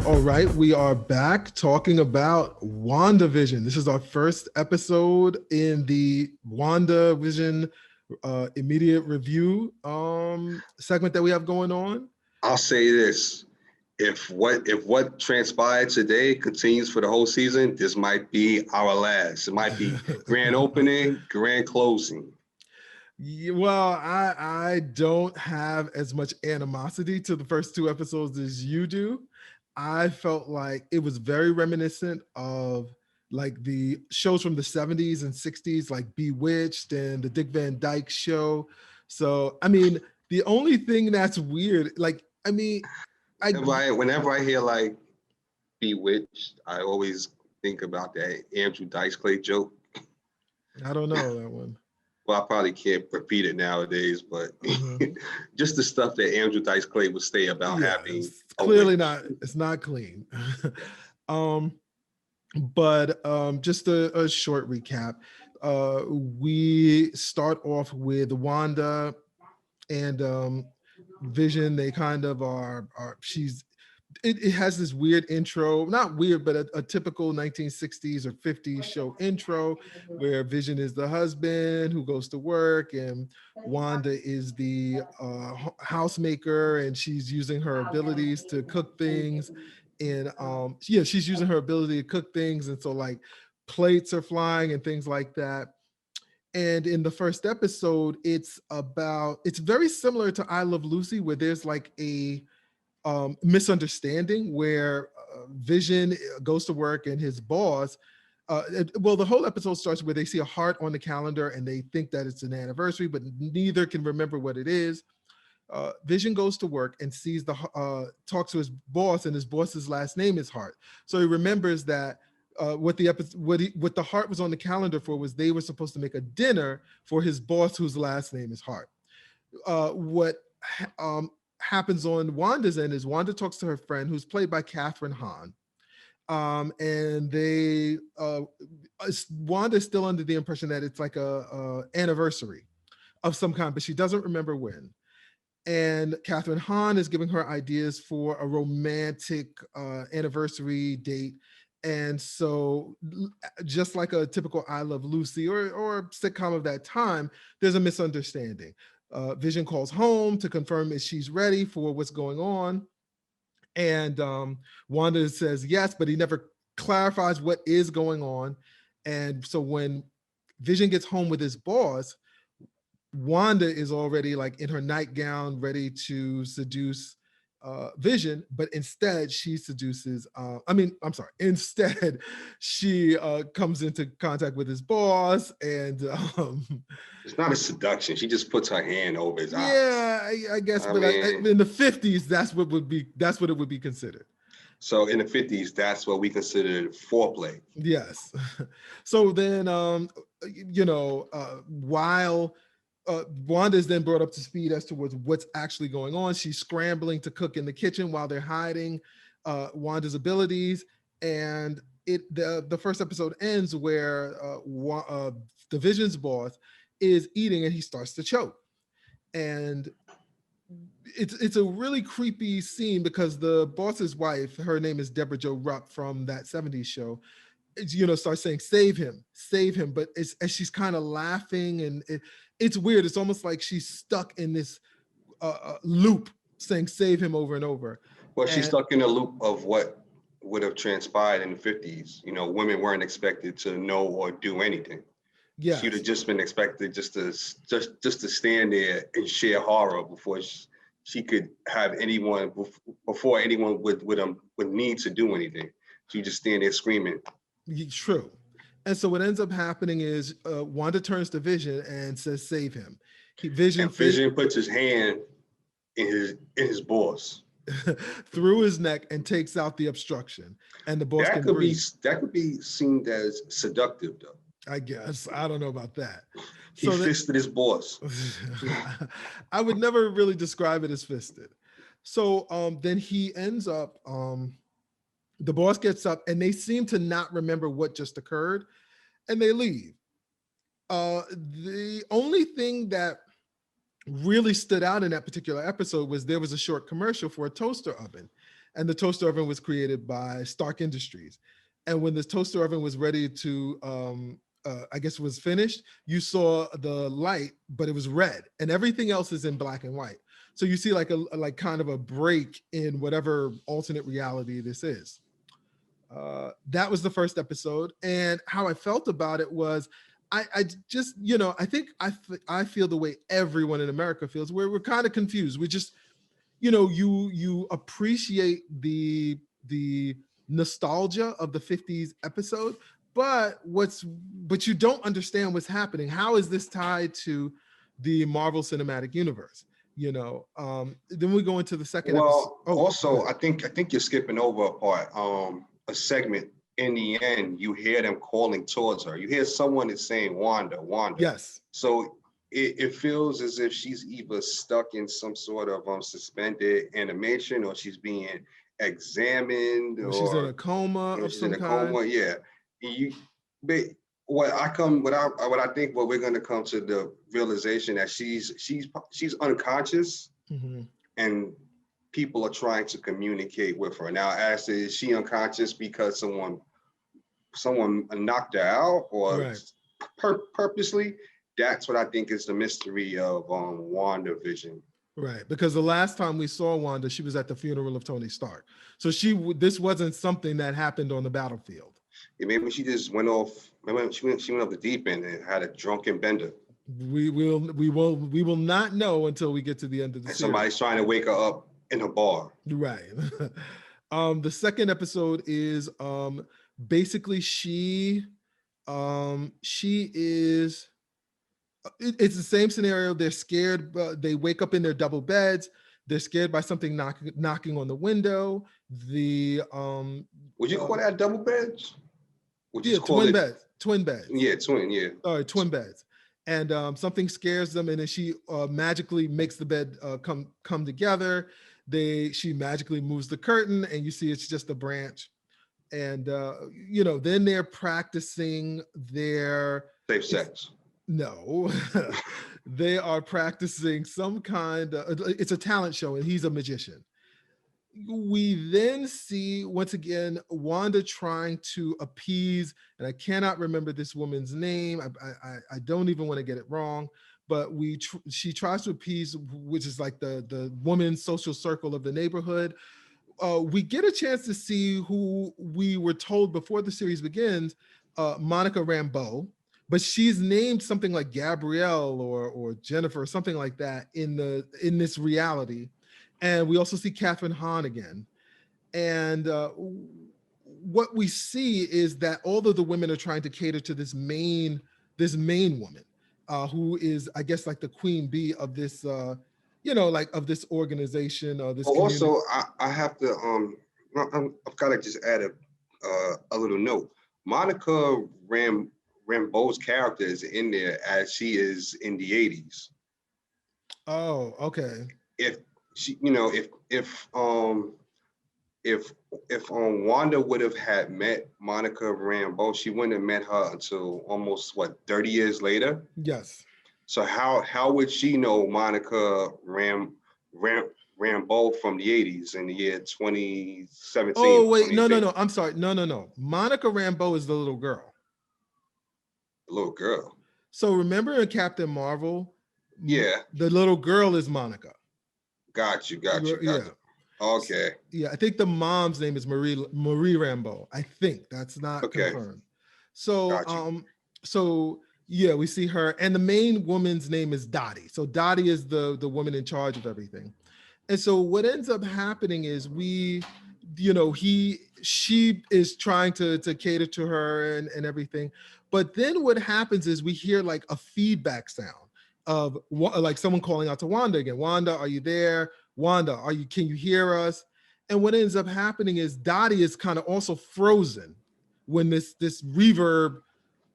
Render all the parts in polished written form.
All right, we are back talking about WandaVision. This is our first episode in the WandaVision immediate review segment that we have going on. I'll say this. If what transpired today continues for the whole season, this might be our last. It might be grand opening, grand closing. Well, I don't have as much animosity to the first two episodes as you do. I felt like it was very reminiscent of like the shows from the 70s and 60s, like Bewitched and the Dick Van Dyke Show. So, I mean, the only thing that's weird, like, I mean, I Whenever I hear like Bewitched, I always think about that Andrew Dice Clay joke. I don't know that one. Well, I probably can't repeat it nowadays, but Uh-huh. just the stuff that Andrew Dice Clay would say about Yeah, having it's a clearly witch. not. It's not clean. um, but just a short recap. We start off with Wanda and Vision. They kind of are she's it has this weird intro, not weird, but a typical 1960s or 50s show intro where Vision is the husband who goes to work and Wanda is the housemaker, and she's using her abilities to cook things. And yeah, she's using her ability to cook things. And so like plates are flying and things like that. And in the first episode, it's very similar to I Love Lucy, where there's like a misunderstanding where Vision goes to work and his boss. The whole episode starts where they see a heart on the calendar and they think that it's an anniversary, but neither can remember what it is. Vision goes to work and sees talks to his boss, and his boss's last name is Hart. So he remembers that what the heart was on the calendar for was they were supposed to make a dinner for his boss whose last name is Hart. What happens on Wanda's end is Wanda talks to her friend who's played by Catherine Hahn. And Wanda's still under the impression that it's like a anniversary of some kind, but she doesn't remember when. And Catherine Hahn is giving her ideas for a romantic anniversary date. And so, just like a typical I Love Lucy or sitcom of that time, there's a misunderstanding. Vision calls home to confirm if she's ready for what's going on. And Wanda says yes, but he never clarifies what is going on. And so when Vision gets home with his boss, Wanda is already like in her nightgown, ready to seduce Vision, but instead she seduces. Instead she comes into contact with his boss, and It's not a seduction. She just puts her hand over his eyes. yeah, I guess. I But mean, in the 50s, that's what it would be considered. so in the 50s, that's what we considered foreplay. Yes. So then, while Wanda is then brought up to speed as to what's actually going on. She's scrambling to cook in the kitchen while they're hiding Wanda's abilities. And the first episode ends where the Vision's boss is eating and he starts to choke. And it's a really creepy scene because the boss's wife, her name is Deborah Jo Rupp from that 70s show, starts saying, save him. But as she's kind of laughing, and it's weird. It's almost like she's stuck in this loop saying, save him over and over. Well, she's stuck in a loop of what would have transpired in the 50s. Women weren't expected to know or do anything. Yes. She'd have just been expected just to stand there and share horror before she could have anyone, before anyone would need to do anything. She just stand there screaming. True. And so what ends up happening is Wanda turns to Vision and says, save him. Vision puts his hand in his boss through his neck and takes out the obstruction, and the boss can breathe. That could be seen as seductive, though. I guess. I don't know about that. He fisted his boss. I would never really describe it as fisted. So then he ends up, the boss gets up and they seem to not remember what just occurred, and they leave. The only thing that really stood out in that particular episode was there was a short commercial for a toaster oven. and the toaster oven was created by Stark Industries. And when the toaster oven was ready to, I guess was finished, you saw the light, but it was red, and everything else is in black and white. So you see like like kind of a break in whatever alternate reality this is. That was the first episode, and how I felt about it was, I just, I think I feel the way everyone in America feels, where we're kind of confused. We just, you appreciate the nostalgia of the 50s episode, but you don't understand what's happening. How is this tied to the Marvel Cinematic Universe? Then we go into the second episode. Well, also, I think you're skipping over a part, a segment. In the end, you hear them calling towards her. You hear someone is saying Wanda, Wanda. Yes. So it feels as if she's either stuck in some sort of suspended animation, or she's being examined, or she's in a coma of some kind. Yeah. But what I think what we're gonna come to the realization that she's unconscious, mm-hmm. and people are trying to communicate with her. Now, is she unconscious because someone knocked her out, or right. Purposely? That's what I think is the mystery of WandaVision. Right, because the last time we saw Wanda, she was at the funeral of Tony Stark. So this wasn't something that happened on the battlefield. Yeah, maybe she just went off. Maybe she went off the deep end and had a drunken bender. We will not know until we get to the end of the series. Somebody's trying to wake her up in a bar. Right. The second episode is basically she is. It's the same scenario. They're scared. They wake up in their double beds. They're scared by something knocking on the window. Would you call that double beds? Yeah, twin beds. Twin beds. Yeah, twin. Yeah. Sorry, twin beds. And something scares them, and then she magically makes the bed come together. She magically moves the curtain, and you see it's just a branch. And then they're practicing their safe sex. No, they are practicing some kind of, it's a talent show, and he's a magician. We then see, once again, Wanda trying to appease, and I cannot remember this woman's name. I don't even want to get it wrong, but she tries to appease, which is like the woman's social circle of the neighborhood. We get a chance to see who we were told before the series begins, Monica Rambeau. But she's named something like Gabrielle or Jennifer or something like that in this reality. And we also see Kathryn Hahn again. And what we see is that all of the women are trying to cater to this main woman, who is, I guess, like the queen bee of this, like of this organization or this. Also, I have to I've got to just add a little note. Monica Rambeau's character is in there as she is in the 80s. Oh, okay. If she, if Wanda would have had met Monica Rambeau, she wouldn't have met her until almost 30 years later. Yes. So how would she know Monica Rambeau from the 80s in the year 2017? Oh wait, no, I'm sorry, no. Monica Rambeau is the little girl. Little girl. So remember in Captain Marvel? Yeah. The little girl is Monica. Got you. Yeah. Okay. Yeah, I think the mom's name is Marie Rambeau. I think that's not confirmed. So so yeah, we see her, and the main woman's name is Dottie. So Dottie is the woman in charge of everything. And so what ends up happening is she is trying to cater to her and everything. But then what happens is we hear like a feedback sound of like someone calling out to Wanda again. Wanda, are you there? Wanda, can you hear us? And what ends up happening is Dottie is kind of also frozen when this reverb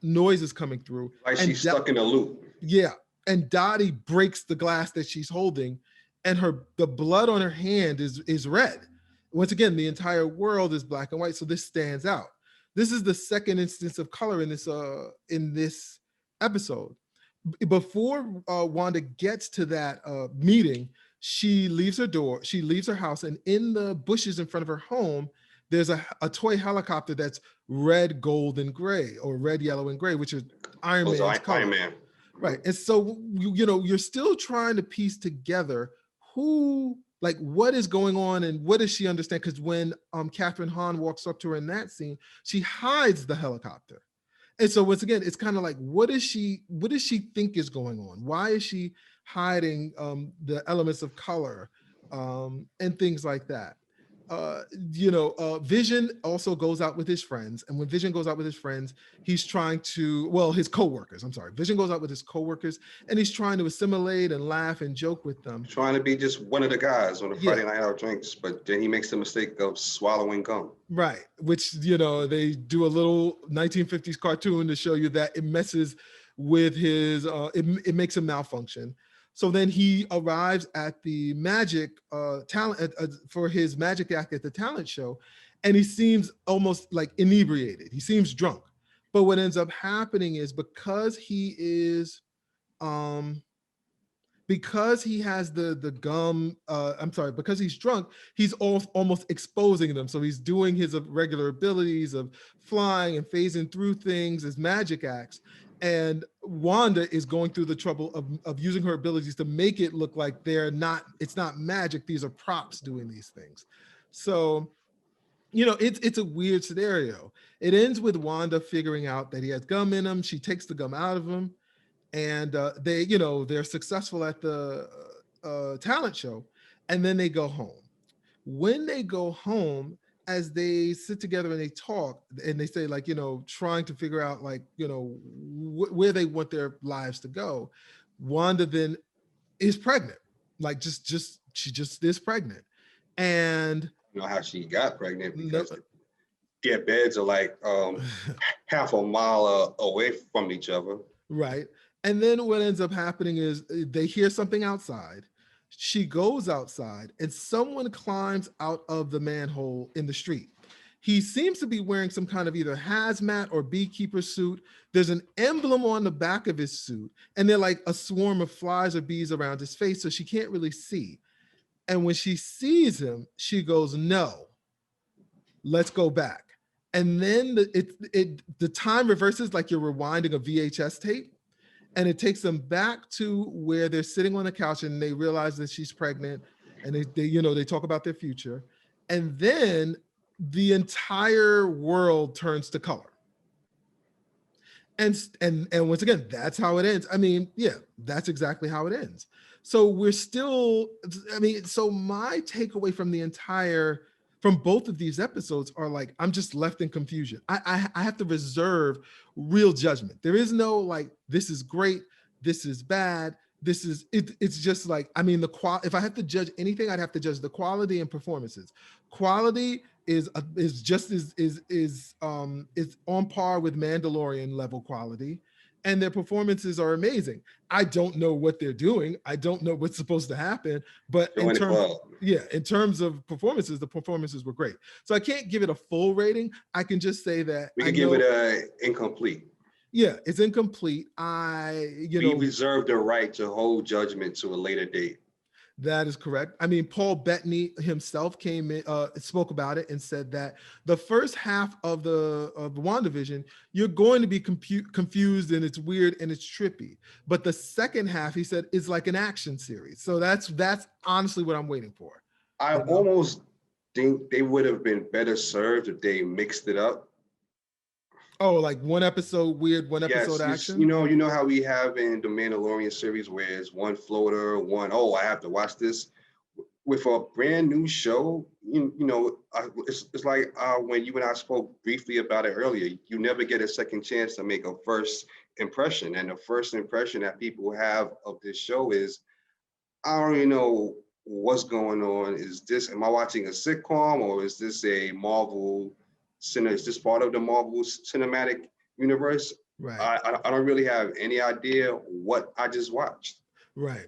noise is coming through. Like she's stuck in a loop. Yeah. And Dottie breaks the glass that she's holding, and the blood on her hand is red. Once again, the entire world is black and white, so this stands out. This is the second instance of color in this episode. Before Wanda gets to that meeting, She leaves her door, she leaves her house, and in the bushes in front of her home, there's a toy helicopter that's red, gold, and gray, or red, yellow, and gray, which is Iron Those Man's are Iron color. Man. Right. And so you're still trying to piece together who, like, what is going on and what does she understand? Because when Catherine Hahn walks up to her in that scene, she hides the helicopter. And so once again, it's kind of like, what does she think is going on? Why is she hiding the elements of color and things like that? Vision also goes out with his friends, and when Vision goes out with his friends, he's trying to, well, his coworkers. I'm sorry, Vision goes out with his coworkers, and he's trying to assimilate and laugh and joke with them. Trying to be just one of the guys on the Yeah. Friday night out drinks, but then he makes the mistake of swallowing gum. Right, which they do a little 1950s cartoon to show you that it messes with his, it makes him malfunction. So then he arrives at the magic talent for his magic act at the talent show, and he seems almost like inebriated. He seems drunk. But what ends up happening is because he is because he has the gum, I'm sorry, because he's drunk, he's almost exposing them. So he's doing his regular abilities of flying and phasing through things as magic acts. And Wanda is going through the trouble of using her abilities to make it look like it's not magic, these are props doing these things. So, it's a weird scenario. It ends with Wanda figuring out that he has gum in him. She takes the gum out of him, and they're successful at the talent show, and then they go home. When they go home, as they sit together and they talk and they say, like, trying to figure out, like, where they want their lives to go, Wanda then is pregnant. Like, she just is pregnant. And you know how she got pregnant, because their beds are like half a mile away from each other. Right. And then what ends up happening is they hear something outside. She goes outside and someone climbs out of the manhole in the street. He seems to be wearing some kind of either hazmat or beekeeper suit. There's an emblem on the back of his suit, and they're like a swarm of flies or bees around his face, so she can't really see. And when she sees him, she goes, "No, let's go back." And then the time reverses like you're rewinding a VHS tape, and it takes them back to where they're sitting on the couch and they realize that she's pregnant, and they talk about their future. And then the entire world turns to color. And once again, that's how it ends. I mean, yeah, that's exactly how it ends. So we're still, so my takeaway from both of these episodes are like, I'm just left in confusion. I have to reserve real judgment. There is no like, this is great, this is bad, this is it. It's just like, if I have to judge anything, I'd have to judge the quality and performances. Quality is just is on par with Mandalorian level quality, and their performances are amazing. I don't know what they're doing. I don't know what's supposed to happen, but in terms of performances, the performances were great. So I can't give it a full rating. I can just say that we can give it a incomplete. Yeah, it's incomplete. We reserve the right to hold judgment to a later date. That is correct. Paul Bettany himself came in, spoke about it, and said that the first half of the WandaVision, you're going to be confused, and it's weird and it's trippy. But the second half, he said, is like an action series. So that's honestly what I'm waiting for. I almost think they would have been better served if they mixed it up. Oh, like one episode weird, one episode action? You know how we have in the Mandalorian series where it's one floater, I have to watch this. With a brand new show, it's like when you and I spoke briefly about it earlier, you never get a second chance to make a first impression. And the first impression that people have of this show is, I don't even know what's going on. Am I watching a sitcom, or is this a Marvel? Is this part of the Marvel Cinematic Universe? Right. I don't really have any idea what I just watched. Right.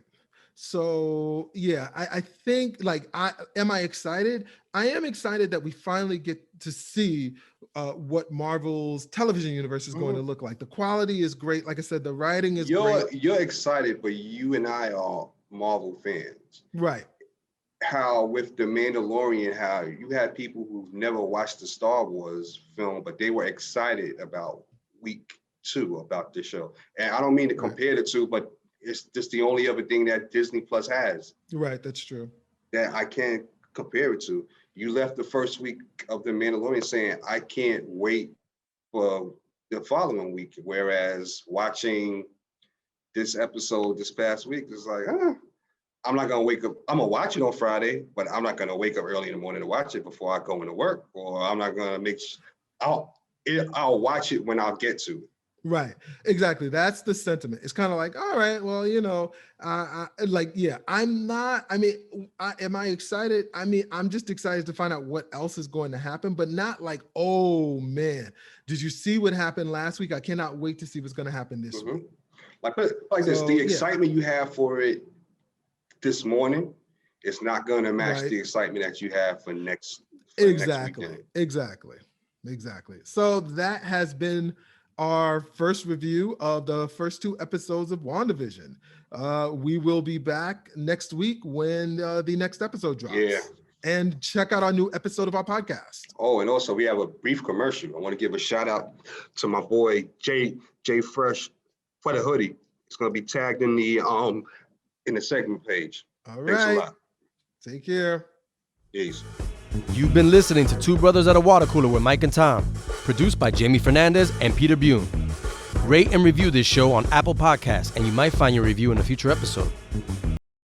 So yeah, I think, like, am I excited? I am excited that we finally get to see what Marvel's television universe is going to look like. The quality is great. Like I said, the writing is great. You're excited, but you and I are Marvel fans. Right. How with The Mandalorian, how you had people who've never watched the Star Wars film, but they were excited about week 2 about this show. And I don't mean to compare the two, but it's just the only other thing that Disney Plus has. Right, that's true. That I can't compare it to. You left the first week of The Mandalorian saying, I can't wait for the following week. Whereas watching this episode this past week is like, I'm not gonna wake up. I'm gonna watch it on Friday, but I'm not gonna wake up early in the morning to watch it before I go into work, or I'm not gonna I'll watch it when I'll get to it. Right, exactly. That's the sentiment. It's kind of like, all right, well, I'm not. I mean, am I excited? I mean, I'm just excited to find out what else is going to happen, but not like, oh man, did you see what happened last week? I cannot wait to see what's going to happen this week. Like this, the excitement you have for it this morning is not going to match the excitement that you have for next. Exactly. So that has been our first review of the first 2 episodes of WandaVision. We will be back next week when the next episode drops. Yeah. And check out our new episode of our podcast. Oh, and also we have a brief commercial. I want to give a shout out to my boy Jay Fresh for the hoodie. It's going to be tagged in the segment page. All right. Thanks a lot. Take care. Peace. You've been listening to Two Brothers at a Water Cooler with Mike and Tom, produced by Jamie Fernandez and Peter Bune. Rate and review this show on Apple Podcasts, and you might find your review in a future episode.